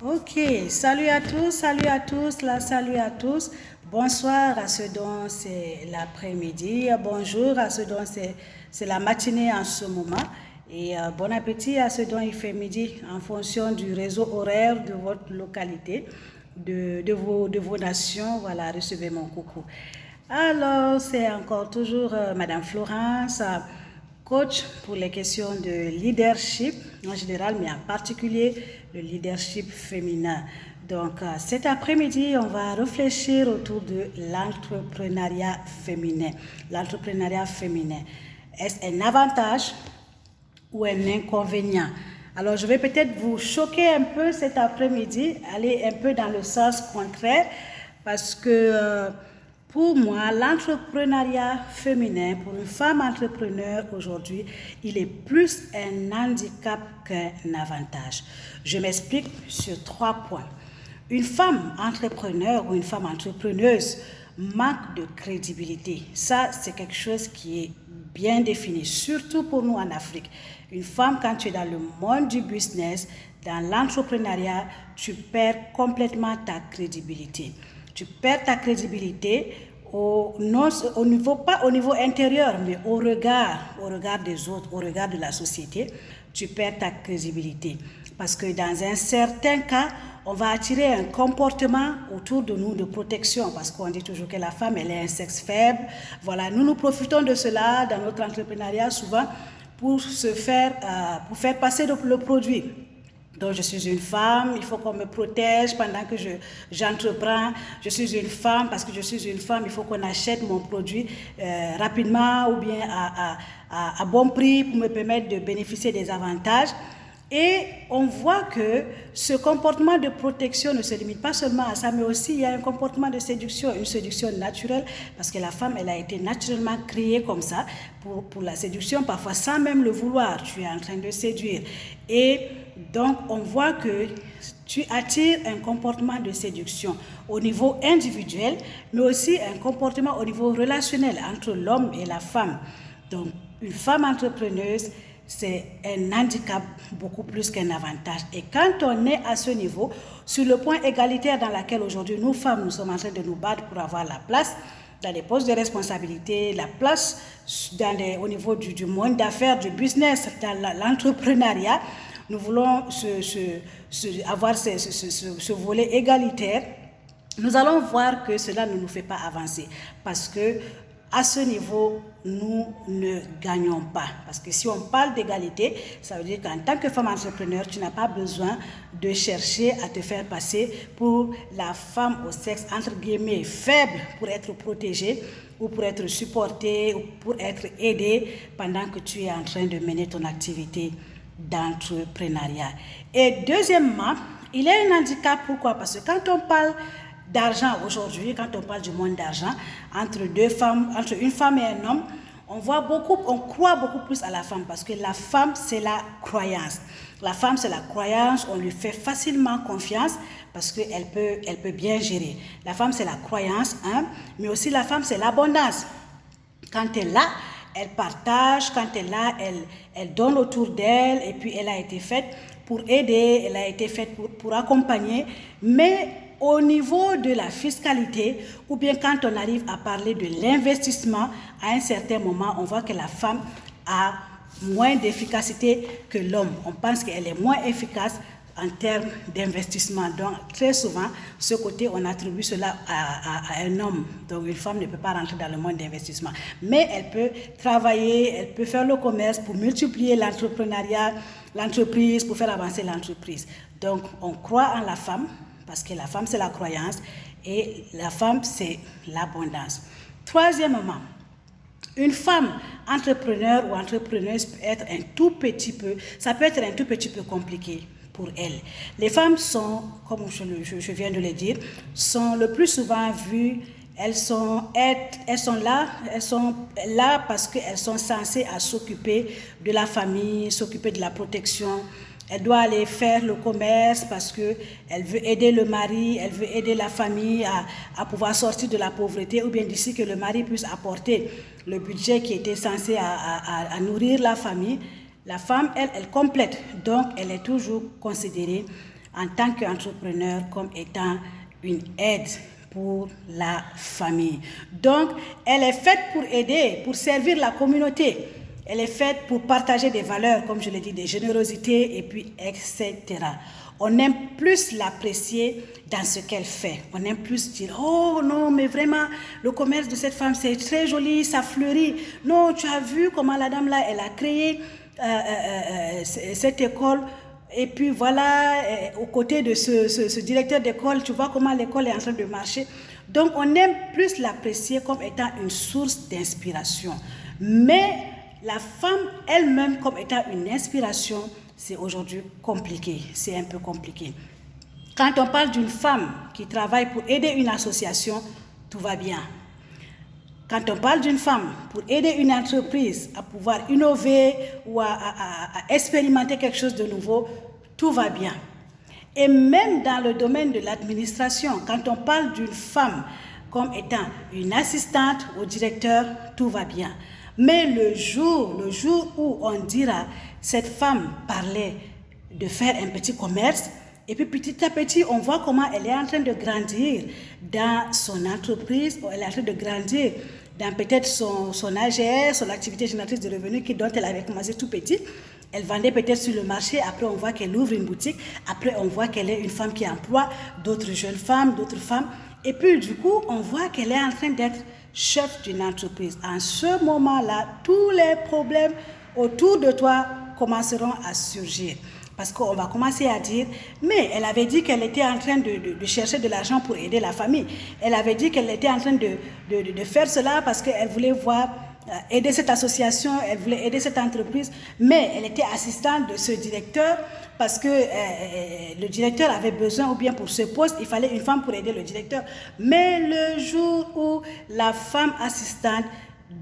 Ok, salut à tous, salut à tous. Bonsoir à ceux dont c'est l'après-midi, bonjour à ceux dont c'est la matinée en ce moment. Et bon appétit à ceux dont il fait midi en fonction du réseau horaire de votre localité, de vos nations. Voilà, recevez mon coucou. Alors, c'est encore toujours Madame Florence, coach pour les questions de leadership en général, mais en particulier le leadership féminin. Donc, cet après-midi, on va réfléchir autour de l'entrepreneuriat féminin. L'entrepreneuriat féminin, est-ce un avantage ou un inconvénient? Alors, je vais peut-être vous choquer un peu cet après-midi, aller un peu dans le sens contraire, parce que pour moi, l'entrepreneuriat féminin, pour une femme entrepreneur aujourd'hui, il est plus un handicap qu'un avantage. Je m'explique sur 3 points. Une femme entrepreneur ou une femme entrepreneuse manque de crédibilité. Ça, c'est quelque chose qui est bien défini, surtout pour nous en Afrique. Une femme, quand tu es dans le monde du business, dans l'entrepreneuriat, tu perds complètement ta crédibilité. Tu perds ta crédibilité pas au niveau intérieur, mais au regard des autres, au regard de la société, tu perds ta crédibilité. Parce que dans un certain cas, on va attirer un comportement autour de nous de protection, parce qu'on dit toujours que la femme, elle est un sexe faible. Voilà, nous profitons de cela dans notre entrepreneuriat souvent pour faire passer le produit. Donc, je suis une femme, il faut qu'on me protège pendant que j'entreprends. Je suis une femme, parce que je suis une femme, il faut qu'on achète mon produit rapidement ou bien à bon prix pour me permettre de bénéficier des avantages. Et on voit que ce comportement de protection ne se limite pas seulement à ça, mais aussi il y a un comportement de séduction, une séduction naturelle, parce que la femme, elle a été naturellement créée comme ça, pour la séduction, parfois sans même le vouloir, tu es en train de séduire. Et donc, on voit que tu attires un comportement de séduction au niveau individuel, mais aussi un comportement au niveau relationnel entre l'homme et la femme. Donc, une femme entrepreneuse, c'est un handicap beaucoup plus qu'un avantage. Et quand on est à ce niveau, sur le point égalitaire dans lequel aujourd'hui nous femmes, nous sommes en train de nous battre pour avoir la place dans des postes de responsabilité, la place au niveau du monde d'affaires, du business, dans l'entrepreneuriat, nous voulons avoir ce volet égalitaire. Nous allons voir que cela ne nous fait pas avancer, parce que à ce niveau, nous ne gagnons pas. Parce que si on parle d'égalité, ça veut dire qu'en tant que femme entrepreneur, tu n'as pas besoin de chercher à te faire passer pour la femme au sexe, entre guillemets, faible, pour être protégée ou pour être supportée ou pour être aidée pendant que tu es en train de mener ton activité d'entrepreneuriat. Et deuxièmement, il y a un handicap. Pourquoi? Parce que quand on parle d'argent aujourd'hui, quand on parle du monde d'argent, entre une femme et un homme, on croit beaucoup plus à la femme, parce que la femme, c'est la croyance. La femme, c'est la croyance, on lui fait facilement confiance parce qu'elle peut bien gérer. La femme, c'est la croyance, mais aussi la femme, c'est l'abondance. Quand elle est là, elle partage, quand elle est là, elle donne autour d'elle, et puis elle a été faite pour aider, elle a été faite pour accompagner, mais au niveau de la fiscalité, ou bien quand on arrive à parler de l'investissement, à un certain moment, on voit que la femme a moins d'efficacité que l'homme. On pense qu'elle est moins efficace en termes d'investissement. Donc, très souvent, ce côté, on attribue cela à un homme. Donc, une femme ne peut pas rentrer dans le monde d'investissement. Mais elle peut travailler, elle peut faire le commerce pour multiplier l'entrepreneuriat, l'entreprise, pour faire avancer l'entreprise. Donc, on croit en la femme, parce que la femme, c'est la croyance, et la femme, c'est l'abondance. Troisièmement, une femme entrepreneur ou entrepreneuse peut être un tout petit peu compliqué pour elle. Les femmes sont, comme je viens de le dire, sont le plus souvent vues. Elles sont là parce qu'elles sont censées s'occuper de la famille, s'occuper de la protection. Elle doit aller faire le commerce parce qu'elle veut aider le mari, elle veut aider la famille à pouvoir sortir de la pauvreté, ou bien d'ici que le mari puisse apporter le budget qui était censé à nourrir la famille. La femme, elle complète. Donc, elle est toujours considérée en tant qu'entrepreneur comme étant une aide pour la famille. Donc, elle est faite pour aider, pour servir la communauté. Elle est faite pour partager des valeurs, comme je l'ai dit, des générosités et puis etc. On aime plus l'apprécier dans ce qu'elle fait. On aime plus dire, oh non, mais vraiment, le commerce de cette femme, c'est très joli, ça fleurit. Non, tu as vu comment la dame là, elle a créé cette école. Et puis voilà, aux côtés de ce directeur d'école, tu vois comment l'école est en train de marcher. Donc, on aime plus l'apprécier comme étant une source d'inspiration. Mais la femme elle-même comme étant une inspiration, c'est aujourd'hui compliqué, c'est un peu compliqué. Quand on parle d'une femme qui travaille pour aider une association, tout va bien. Quand on parle d'une femme pour aider une entreprise à pouvoir innover ou à expérimenter quelque chose de nouveau, tout va bien. Et même dans le domaine de l'administration, quand on parle d'une femme comme étant une assistante au directeur, tout va bien. Mais le jour où on dira, cette femme parlait de faire un petit commerce, et puis petit à petit, on voit comment elle est en train de grandir dans son entreprise, elle est en train de grandir dans peut-être son AGR, son activité génératrice de revenus dont elle avait commencé tout petit. Elle vendait peut-être sur le marché, après on voit qu'elle ouvre une boutique, après on voit qu'elle est une femme qui emploie d'autres jeunes femmes, d'autres femmes. Et puis du coup, on voit qu'elle est en train d'être chef d'une entreprise. En ce moment-là, tous les problèmes autour de toi commenceront à surgir. Parce qu'on va commencer à dire, mais elle avait dit qu'elle était en train de chercher de l'argent pour aider la famille. Elle avait dit qu'elle était en train de faire cela parce qu'elle voulait voir aider cette association, elle voulait aider cette entreprise, mais elle était assistante de ce directeur parce que le directeur avait besoin, ou bien pour ce poste, il fallait une femme pour aider le directeur. Mais le jour où la femme assistante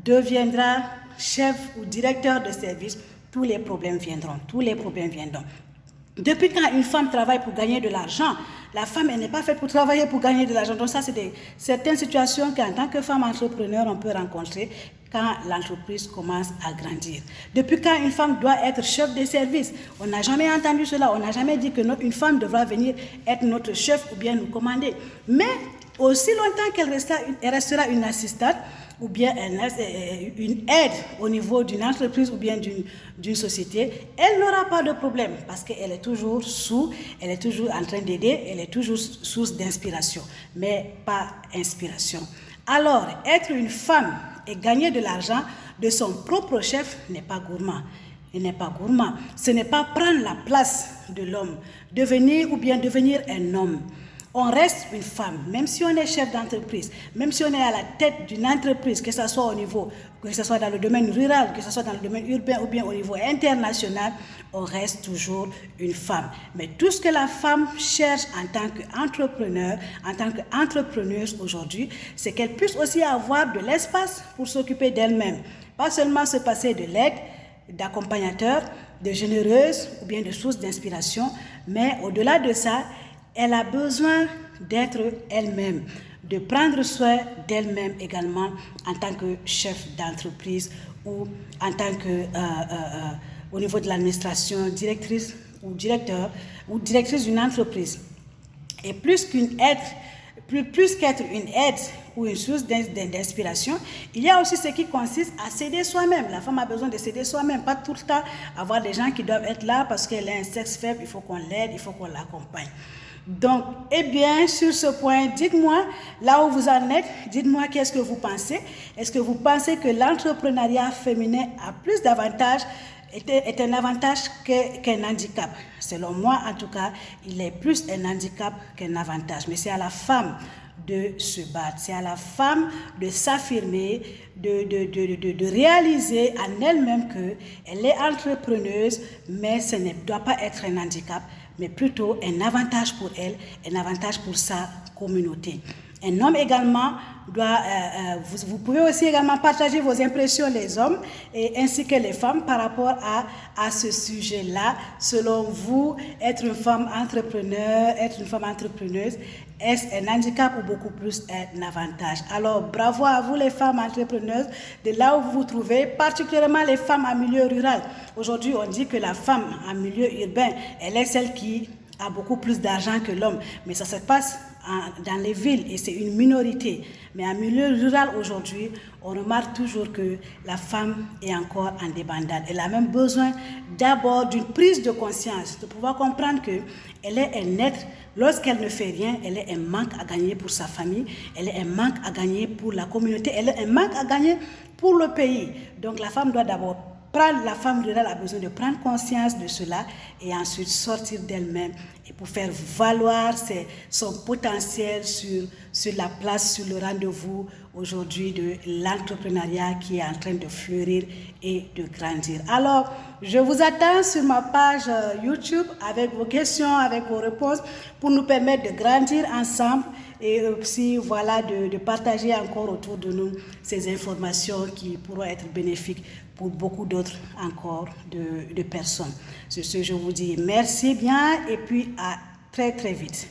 deviendra chef ou directeur de service, tous les problèmes viendront, Depuis quand une femme travaille pour gagner de l'argent, la femme, elle n'est pas faite pour travailler pour gagner de l'argent. Donc ça, c'est certaines situations qu'en tant que femme entrepreneur, on peut rencontrer quand l'entreprise commence à grandir. Depuis quand une femme doit être chef de service, on n'a jamais entendu cela, on n'a jamais dit qu'une femme devra venir être notre chef ou bien nous commander. Mais aussi longtemps qu'elle restera une assistante, ou bien une aide au niveau d'une entreprise ou bien d'une société, elle n'aura pas de problème parce qu'elle est toujours elle est toujours en train d'aider, elle est toujours source d'inspiration, mais pas inspiration. Alors, être une femme et gagner de l'argent de son propre chef n'est pas gourmand. Il n'est pas gourmand. Ce n'est pas prendre la place de l'homme, devenir un homme. On reste une femme, même si on est chef d'entreprise, même si on est à la tête d'une entreprise, que ce soit que ce soit dans le domaine rural, que ce soit dans le domaine urbain ou bien au niveau international, on reste toujours une femme. Mais tout ce que la femme cherche en tant qu'entrepreneur, en tant qu'entrepreneuse aujourd'hui, c'est qu'elle puisse aussi avoir de l'espace pour s'occuper d'elle-même. Pas seulement se passer de l'aide, d'accompagnateur, de généreuse ou bien de source d'inspiration, mais au-delà de ça, elle a besoin d'être elle-même, de prendre soin d'elle-même également en tant que chef d'entreprise ou en tant que, au niveau de l'administration, directrice ou directeur ou directrice d'une entreprise. Et plus qu'être une aide ou une source d'inspiration, il y a aussi ce qui consiste à s'aider soi-même. La femme a besoin de s'aider soi-même, pas tout le temps avoir des gens qui doivent être là parce qu'elle a un sexe faible, il faut qu'on l'aide, il faut qu'on l'accompagne. Donc, eh bien, sur ce point, dites-moi, là où vous en êtes, dites-moi qu'est-ce que vous pensez. Est-ce que vous pensez que l'entrepreneuriat féminin a plus d'avantages, est un avantage qu'un handicap? Selon moi, en tout cas, il est plus un handicap qu'un avantage. Mais c'est à la femme de se battre, c'est à la femme de s'affirmer, de réaliser en elle-même qu'elle est entrepreneuse, mais ce ne doit pas être un handicap, mais plutôt un avantage pour elle, un avantage pour sa communauté. Un homme également doit, vous pouvez aussi également partager vos impressions, les hommes, ainsi que les femmes, par rapport à ce sujet-là. Selon vous, être une femme entrepreneur, être une femme entrepreneuse, est-ce un handicap ou beaucoup plus un avantage? Alors, bravo à vous les femmes entrepreneuses, de là où vous vous trouvez, particulièrement les femmes en milieu rural. Aujourd'hui, on dit que la femme en milieu urbain, elle est celle qui a beaucoup plus d'argent que l'homme. Mais ça se passe dans les villes et c'est une minorité. Mais en milieu rural aujourd'hui, on remarque toujours que la femme est encore en débandade. Elle a même besoin d'abord d'une prise de conscience, de pouvoir comprendre qu'elle est un être, lorsqu'elle ne fait rien, elle est un manque à gagner pour sa famille, elle est un manque à gagner pour la communauté, elle est un manque à gagner pour le pays. Donc la femme doit d'abord la femme rurale a besoin de prendre conscience de cela et ensuite sortir d'elle-même et pour faire valoir son potentiel sur la place, sur le rendez-vous aujourd'hui de l'entrepreneuriat qui est en train de fleurir et de grandir. Alors, je vous attends sur ma page YouTube avec vos questions, avec vos réponses pour nous permettre de grandir ensemble et aussi voilà, de partager encore autour de nous ces informations qui pourront être bénéfiques pour beaucoup d'autres encore de personnes. Sur ce, je vous dis merci bien et puis à très très vite.